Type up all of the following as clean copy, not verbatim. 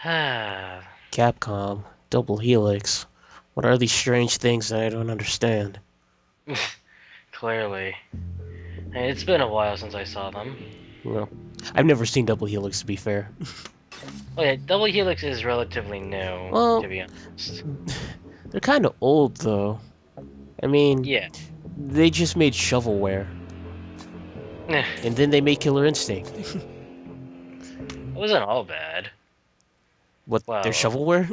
Capcom, Double Helix. What are these strange things that I don't understand? Clearly. Hey, it's been a while since I saw them. Well, I've never seen Double Helix to be fair. Okay, Double Helix is relatively new, to Well, be honest. they're kind of old though. I mean, Yeah. they just made shovelware, Eh, and then they made Killer Instinct. it wasn't all bad. What, their Well, shovelware?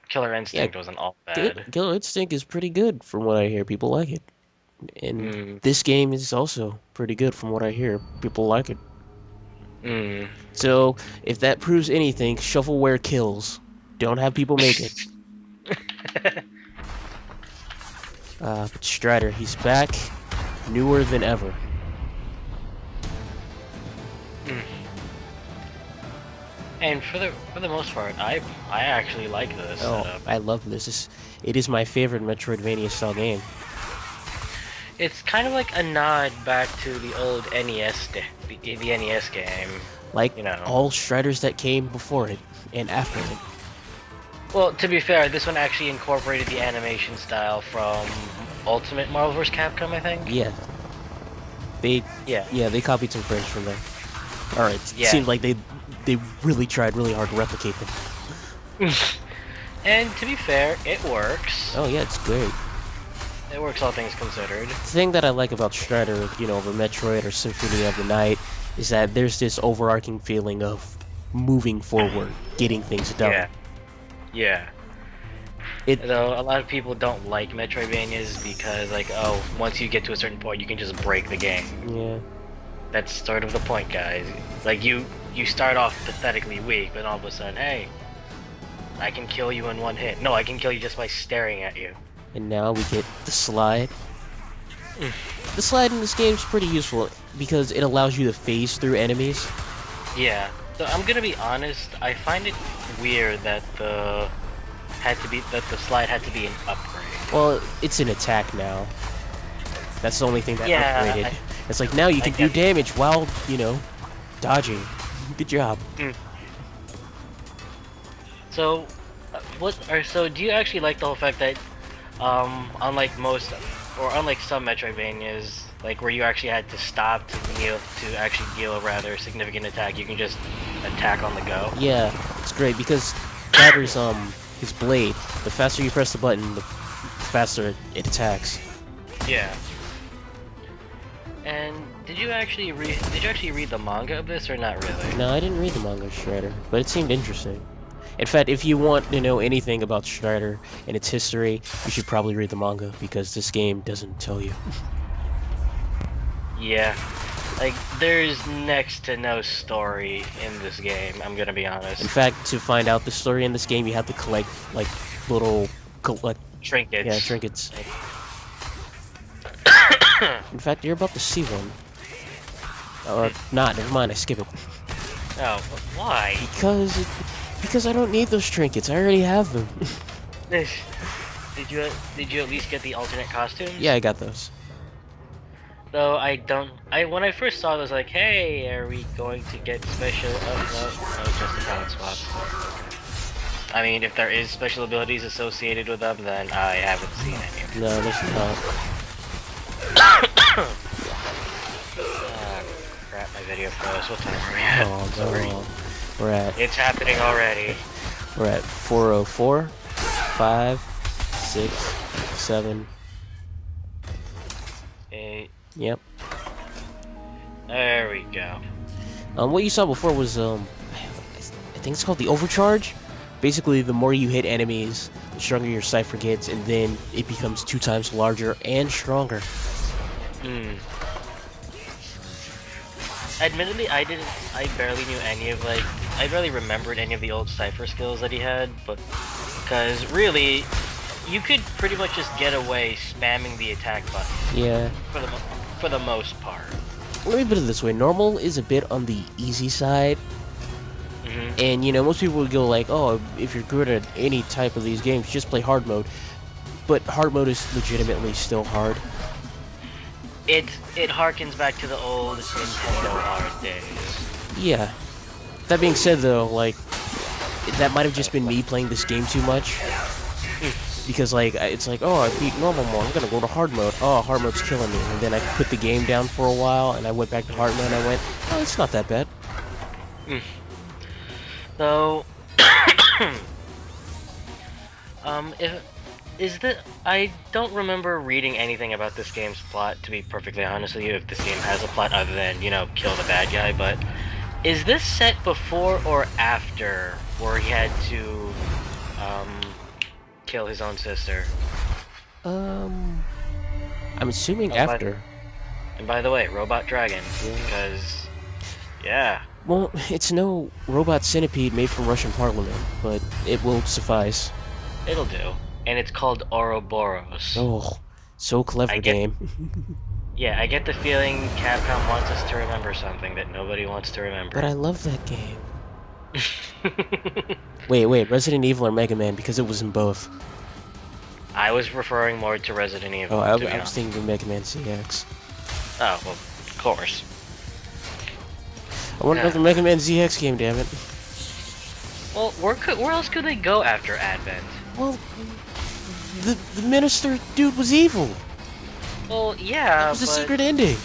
Killer Yeah, Instinct wasn't all bad. Killer Instinct is pretty good from what I hear. People like it. And Hmm. this game is also pretty good from what I hear. People like it. Hmm. So, if that proves anything, shovelware kills. Don't have people make it. But Strider, he's back, newer than ever. And for the most part, I actually like this Oh, setup. I love this. It is my favorite Metroidvania style game. It's kind of like a nod back to the old NES, the NES game. Like You know. all Striders that came before it and after it. Well, to be fair, this one actually incorporated the animation style from Ultimate Marvel vs. Capcom, I think. Yeah, they Yeah, yeah they copied some frames from there. All right, it yeah. seemed like they really tried really hard to replicate them. And to be fair, it works. Oh yeah, it's great. It works, all things considered. The thing that I like about Strider, over Metroid or Symphony of the Night, is that there's this overarching feeling of moving forward, getting things done. Yeah, yeah. It Though a lot of people don't like Metroidvanias because, like, oh, once you get to a certain point, you can just break the game. yeah. That's sort of the point, guys. Like, you start off pathetically weak, but all of a sudden, hey, I can kill you in one hit. No, I can kill you just by staring at you. And now we get the slide. The slide in this game is pretty useful because it allows you to phase through enemies. Yeah. So I'm gonna be honest. I find it weird that the slide had to be an upgrade. Well, it's an attack now. That's the only thing that Yeah, upgraded. It's like now you I can do guess. damage while, dodging. Good job. Mm. So, so do you actually like the whole fact that, unlike most, or unlike some Metroidvanias, like where you actually had to stop to actually deal a rather significant attack, you can just attack on the go? Yeah, it's great because Batter's his blade. The faster you press the button, the faster it attacks. Yeah. And did you actually read the manga of this or not really? No, I didn't read the manga of Strider, but it seemed interesting. In fact, if you want to know anything about Strider and its history, you should probably read the manga because this game doesn't tell you. Yeah. Like, there's next to no story in this game, I'm gonna be In honest. fact, to find out the story in this game, you have to collect like little collect yeah Trinkets. trinkets. In fact, you're about to see one. Or not, never mind, I skip it. Oh, why? Because I don't need those trinkets. I already have them. Did you at least get the alternate costumes? Yeah, I got those. Though I don't. When I first saw this, like, hey, are we going to get special? Oh no, no, just a talent swap. I mean, if there is special abilities associated with them, then I haven't seen any. No, there's not. Ah, crap! My video froze. What time are we at? Oh Sorry. no. We're at It's happening already. 404, 5, 6, 7. Eh, Yep. there we go. What you saw before was I think it's called the overcharge. Basically, the more you hit enemies, the stronger your cipher gets, and then it becomes 2 times larger and stronger. Hmm. Admittedly, I barely knew any of, like, I barely remembered any of the old Cypher skills that he had, but, because really, you could pretty much just get away spamming the attack button, Yeah. for the most part. Let me put it this way: normal is a bit on the easy side, Hmm. and most people would go like, "Oh, if you're good at any type of these games, just play hard mode." But hard mode is legitimately still hard. It harkens back to the old Nintendo hard days. Yeah. That being said, though, like that might have Kind just of been fun. me playing this game too much. Because like it's like, oh, I beat normal mode, I'm gonna go to hard mode. Oh, hard mode's killing me. And then I put the game down for a while, and I went back to hard mode, and I went, oh, it's not that bad. So, if is the I don't remember reading anything about this game's plot. To be perfectly honest with you, if this game has a plot other than kill the bad guy, but is this set before or after where he had to kill his own sister? Um, I'm assuming Oh, after. and by the way, Robot Dragon, Yeah. because yeah, Well, it's no robot centipede made from Russian parliament, but it will suffice. it'll do. And it's called Ouroboros. Oh, so I clever get game. Yeah, I get the feeling Capcom wants us to remember something that nobody wants to But remember. I love that game. Wait, Resident Evil or Mega Man, because it was in both. I was referring more to Resident Oh, Evil, to be I was honest. thinking of Mega Man ZX. Oh, well, of course. I want Yeah. another Mega Man ZX game, damn it. Well, where else could they go after Advent? Well, the minister dude was evil. Well, That yeah, was the but secret ending.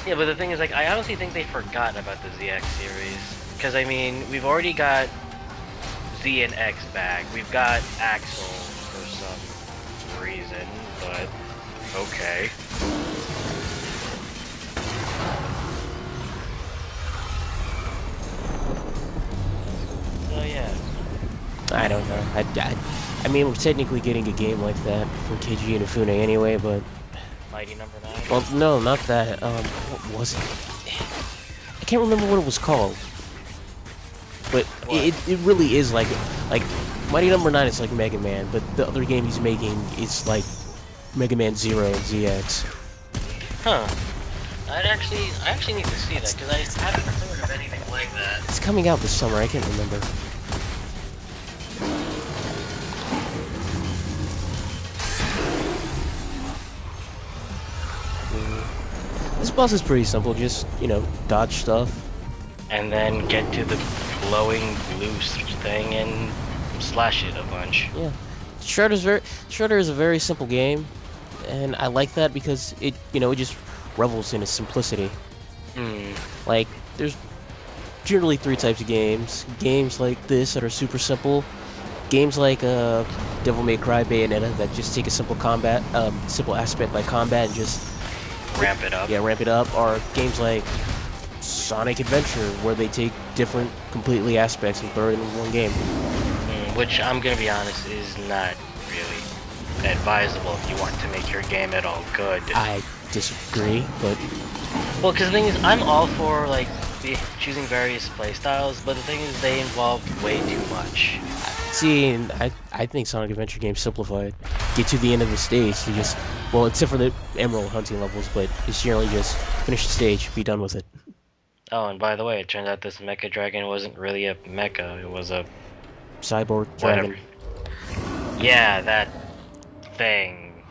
yeah, but the thing is, like, I honestly think they forgot about the ZX series. Because I mean, we've already got Z and X back. We've got Axel for some reason, but okay. So yeah. I don't know. I mean, we're technically getting a game like that from KG and Ifune anyway, but... Mighty Number 9. Well, no, not that. What was it? I can't remember what it was called. But What? it really is like Mighty Number 9 is like Mega Man, but the other game he's making is like Mega Man Zero and ZX. Huh. I actually need to see that because I haven't heard of anything like that. It's coming out this summer, I can't remember. This boss is pretty simple, just, dodge stuff. And then get to the glowing blue thing and slash it a bunch. Yeah. Shredder is a very simple game, and I like that because it just revels in its simplicity. Hmm. Like, there's generally three types of games. Games like this that are super simple. Games like Devil May Cry, Bayonetta that just take a simple aspect like combat and just Ramp it up. ramp it up. Or games like Sonic Adventure where they take different completely aspects and throw it in one game. Which I'm gonna be honest is not really advisable if you want to make your game at all good. I disagree, but Well, because the thing is, I'm all for like choosing various playstyles, but the thing is, they involve way too much. see, and I think Sonic Adventure games simplify it. Get to the end of the stage, you just, well, except for the emerald hunting levels, but it's generally just finish the stage, be done with it. Oh, and by the way, it turns out this mecha dragon wasn't really a mecha; it was a Cyborg whatever. Dragon. Yeah, that thing.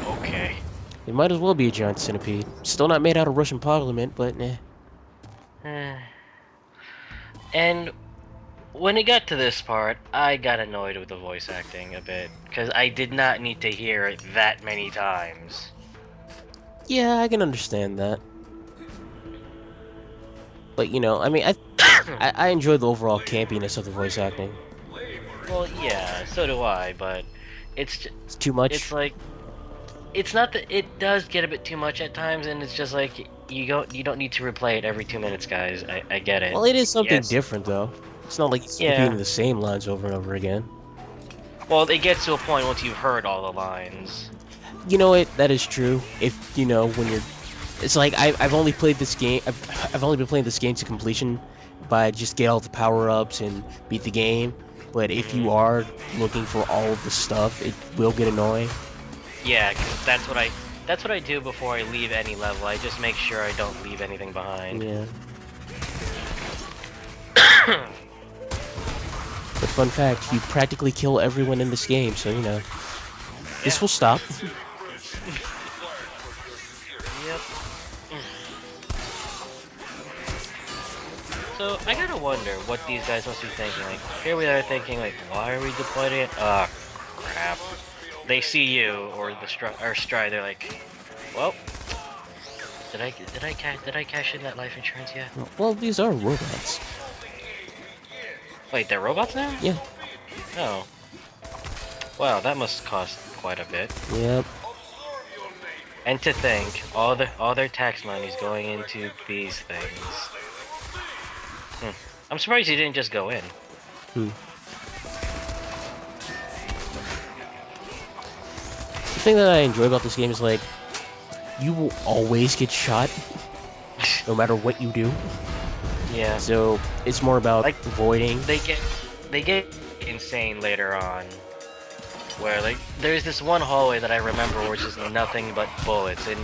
Okay. It might as well be a giant centipede. Still not made out of Russian parliament, but eh. And when it got to this part, I got annoyed with the voice acting a bit, because I did not need to hear it that many times. Yeah, I can understand that. But I mean, I enjoy the overall campiness of the voice acting. Well, yeah, so do I, but it's It's too it's much. like it's not that it does get a bit too much at times, and it's just like you don't need to replay it every 2 minutes, guys. I get it. Well, it is something Yes, different though. It's not like it's repeating yeah. the same lines over and over again. Well, it gets to a point once you've heard all the lines. You know what? That is true. If when you're, it's like I've only played this game. I've only been playing this game to completion, by just get all the power ups and beat the game. But if you Hmm. are looking for all of the stuff, it will get annoying. Yeah, 'cause that's what I do before I leave any level. I just make sure I don't leave anything behind. Yeah. But fun fact, you practically kill everyone in this game, so this Yeah. will stop. Yep. So I gotta wonder what these guys must be thinking. Like, here we are thinking, like, why are we deployed it? Ah, crap. They see you or the stride. They're like, well, did I cash in that life insurance yet? Well, these are robots. Wait, they're robots now? Yeah. Oh. Wow, that must cost quite a bit. Yep. And to think, all their tax money's going into these things. I'm surprised you didn't just go in. Hmm. The thing that I enjoy about this game is like, you will always get shot, no matter what you do. Yeah. So it's more about Like, avoiding. they get insane later on. Where like there's this one hallway that I remember where it's just nothing but bullets, and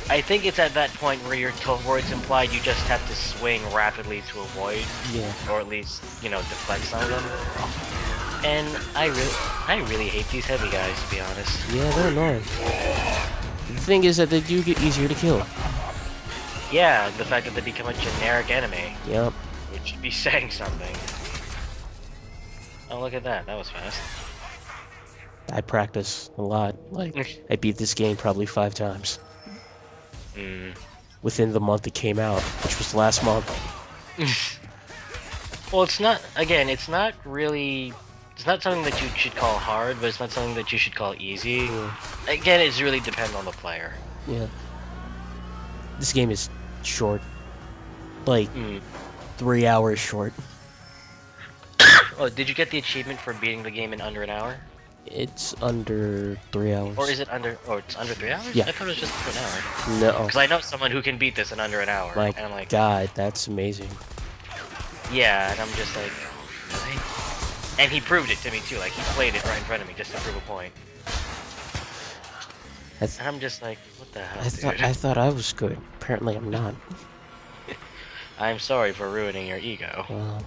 I think it's at that point where where it's implied you just have to swing rapidly to avoid, Yeah. or at least deflect some of them. And I really hate these heavy guys, to be honest. Yeah, they're annoying. The thing is that they do get easier to kill. Yeah, the fact that they become a generic enemy, Yep. which should be saying something. Oh, look at that! That was fast. I practice a lot. Like, I beat this game probably 5 times. Within the month it came out, which was last month. Well, it's not. Again, it's not really. It's not something that you should call hard, but it's not something that you should call easy. Yeah. Again, it's really depends on the player. Yeah. This game is short. Like, 3 hours short. Oh, did you get the achievement for beating the game in under an hour? It's under 3 hours. Or is it under? Oh, it's under 3 hours? Yeah. I thought it was just under an hour. No. Because I know someone who can beat this in under an hour. My and I'm like, God, that's amazing. yeah, and I'm just like, really? And he proved it to me too. Like he played it right in front of me just to prove a point. And I'm just like, what the hell, dude? I thought I was good. Apparently I'm not. I'm sorry for ruining your ego. Well,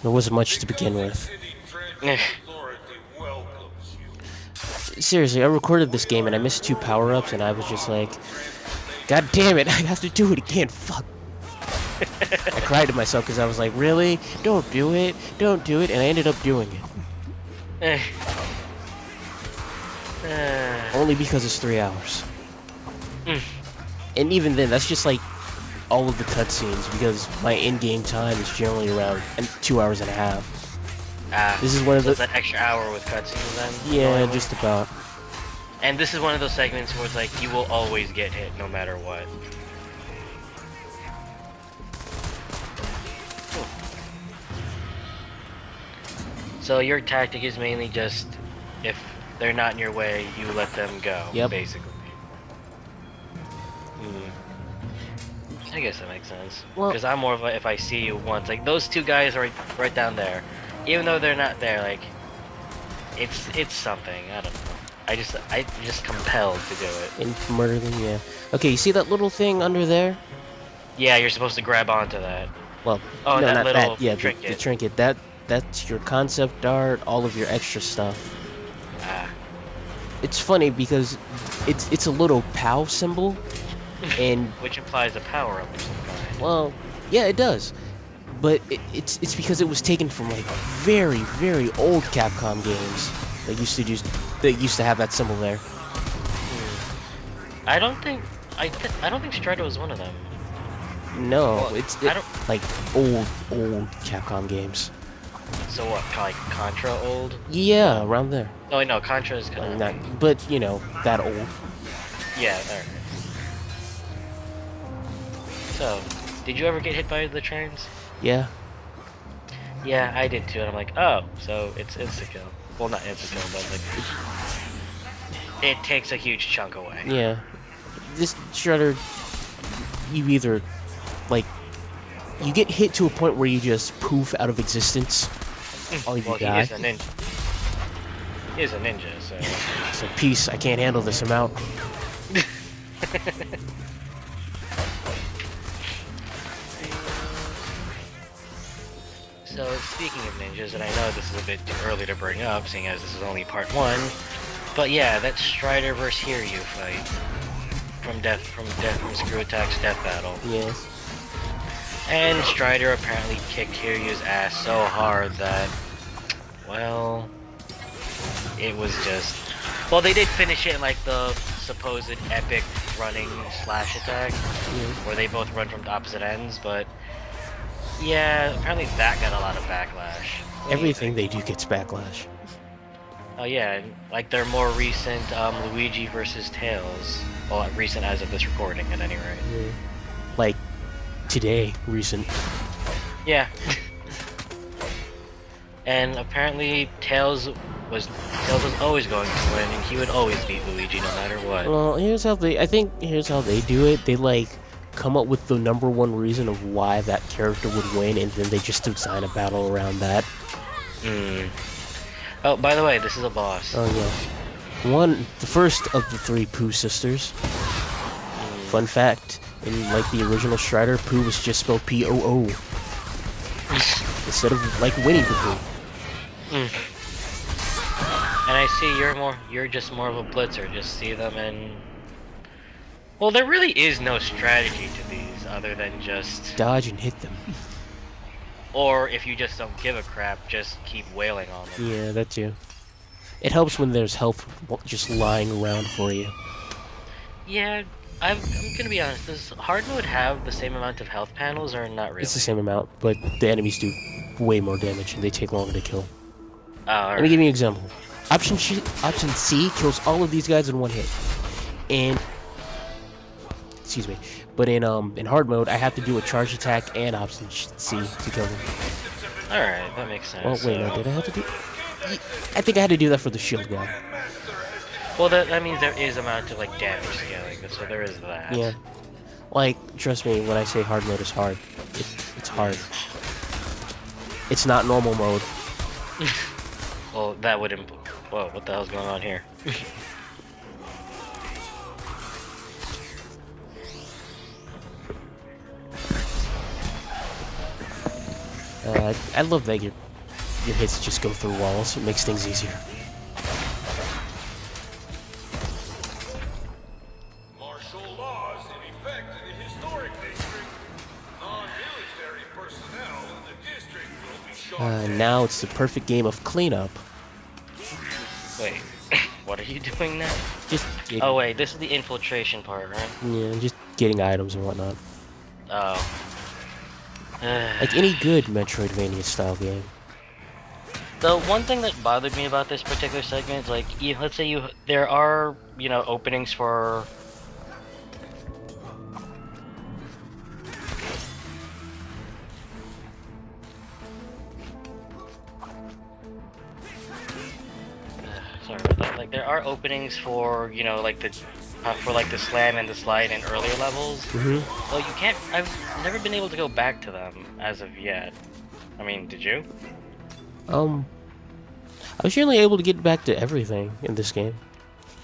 there wasn't much to begin with. Seriously, I recorded this game and I missed 2 power-ups and I was just like, God damn it, I have to do it again, fuck. I cried to myself because I was like, really? Don't do it, don't do it, and I ended up doing it. Only because it's 3 hours. And even then, that's just like all of the cutscenes because my in-game time is generally around 2 hours and a half. This is one of so the... it's an extra hour with cutscenes then? Yeah, just about. And this is one of those segments where it's like, you will always get hit no matter what. So your tactic is mainly just, if they're not in your way, you let them go, basically. I guess that makes sense. Because I'm more of a, if I see you once, like those 2 guys are right down there. Even though they're not there, like, it's something, I don't know. I just compelled to do it. And murder them, yeah. Okay, you see that little thing under there? Yeah, you're supposed to grab onto that. Well, oh, no, that not little that. Yeah, trinket. The trinket. That's your concept art, all of your extra stuff. It's funny because it's a little POW symbol, and which implies a power-up of some kind. Well, yeah, it does. But it's because it was taken from like very, very old Capcom games that used to have that symbol there. I don't think Strider was one of them. No, well, it's like old Capcom games. So what, like Contra old? Yeah, around there. Oh no, Contra is kind of not, but you know, that old. Yeah, alright. So, did you ever get hit by the trains? Yeah. Yeah, I did too, and I'm like, oh, so it's insta-kill. Well, not insta-kill, but like, it takes a huge chunk away. Yeah. This Shredder, you either, like, you get hit to a point where you just poof out of existence, or you die. He is a ninja. He is a ninja, so... So, peace, I can't handle this amount. So, speaking of ninjas, and I know this is a bit too early to bring up, seeing as this is only part 1, but yeah, that Strider vs. Hiryu fight from Screw Attack's Death Battle. Yes. And Strider apparently kicked Kiryu's ass so hard that, well, it was just... Well, they did finish it in like the supposed epic running slash attack, where they both run from the opposite ends, but yeah, apparently that got a lot of backlash. What do you Everything think? they do gets backlash. Oh yeah, like their more recent Luigi versus Tails. Well, recent as of this recording, at any rate. Yeah. Like today, recent. Yeah. And apparently Tails was always going to win, and he would always beat Luigi no matter what. Well, here's how they do it. They like come up with the number one reason of why that character would win, and then they just design a battle around that. Hmm. Oh, by the way, this is a boss. Oh yeah. The first of the three Pooh sisters. Fun fact, in like the original Strider, Pooh was just spelled P-O-O. Instead of like Winnie the Pooh. And I see you're just more of a blitzer. Just see them and... Well, there really is no strategy to these other than just... Dodge and hit them. Or if you just don't give a crap, just keep wailing on them. Yeah, that too. It helps when there's health just lying around for you. Yeah, I'm gonna be honest, does hard mode have the same amount of health panels or not really? It's the same amount, but the enemies do way more damage and they take longer to kill. Oh, Let me give you an example. Option C kills all of these guys in one hit. And excuse me. But in hard mode, I have to do a charge attack and option C to kill them. Alright, that makes sense. Well, wait, no, did I have to do? I think I had to do that for the shield guy. Well, that means there is amount of like damage scaling, so there is that. Yeah. Like, trust me, when I say hard mode is hard, it's hard. It's not normal mode. Well, that would whoa, what the hell's going on here? I love that your hits just go through walls. It makes things easier. Martial laws in effect in the historic district. Non-military personnel in the district will be shot. Now it's the perfect game of cleanup. Wait, what are you doing now? Just getting, Oh wait, this is the infiltration part, right? yeah, just getting items and whatnot. Oh. Like any good Metroidvania style game. The one thing that bothered me about this particular segment is like, let's say there are, openings for... Sorry about that. Like, there are openings for, like the slam and the slide in earlier levels. Well, you can't... I've never been able to go back to them as of yet. I mean, did you? I was generally able to get back to everything in this game.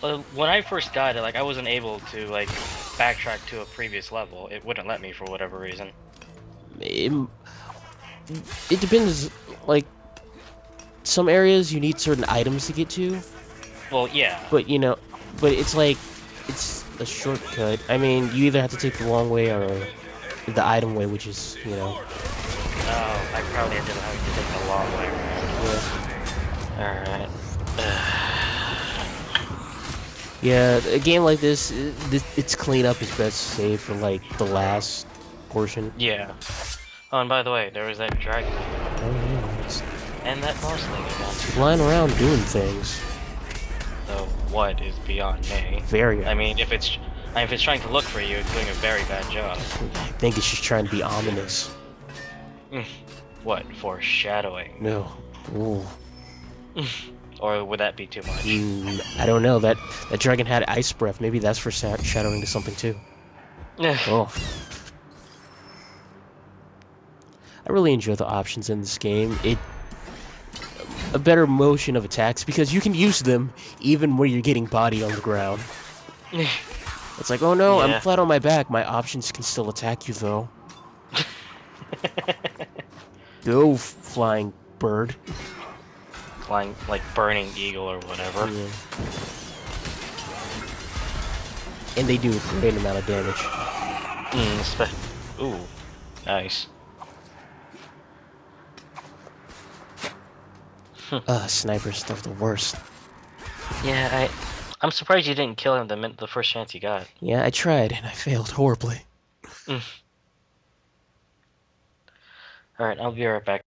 When I first got it, like, I wasn't able to, like, backtrack to a previous level. It wouldn't let me for whatever reason. It depends, like, some areas you need certain items to get to. Well, yeah. But, but it's like, it's a shortcut. I mean, you either have to take the long way or the item way, which is, Oh, I probably ended up having to take the long way around. Yeah. Alright. Yeah, a game like this, its cleanup is best saved for, like, the last portion. Yeah. Oh, and by the way, there was that dragon. Oh, yeah, it's And that boss thing again. flying around doing things. So, what is beyond me? Very. I mean, if it's trying to look for you, it's doing a very bad job. I think it's just trying to be ominous. What, foreshadowing? No. Ooh. Or would that be too much? I don't know. That dragon had ice breath. Maybe that's foreshadowing to something too. Oh. I really enjoy the options in this game. A better motion of attacks because you can use them even when you're getting body on the ground. It's like, oh no, Yeah. I'm flat on my back. My options can still attack you though. Go, flying bird. Flying, like, burning eagle or whatever. Yeah. And they do a great amount of damage. Ooh. Nice. Sniper stuff the worst. Yeah, I'm surprised you didn't kill him the first chance you got. Yeah, I tried and I failed horribly. All right, I'll be right back.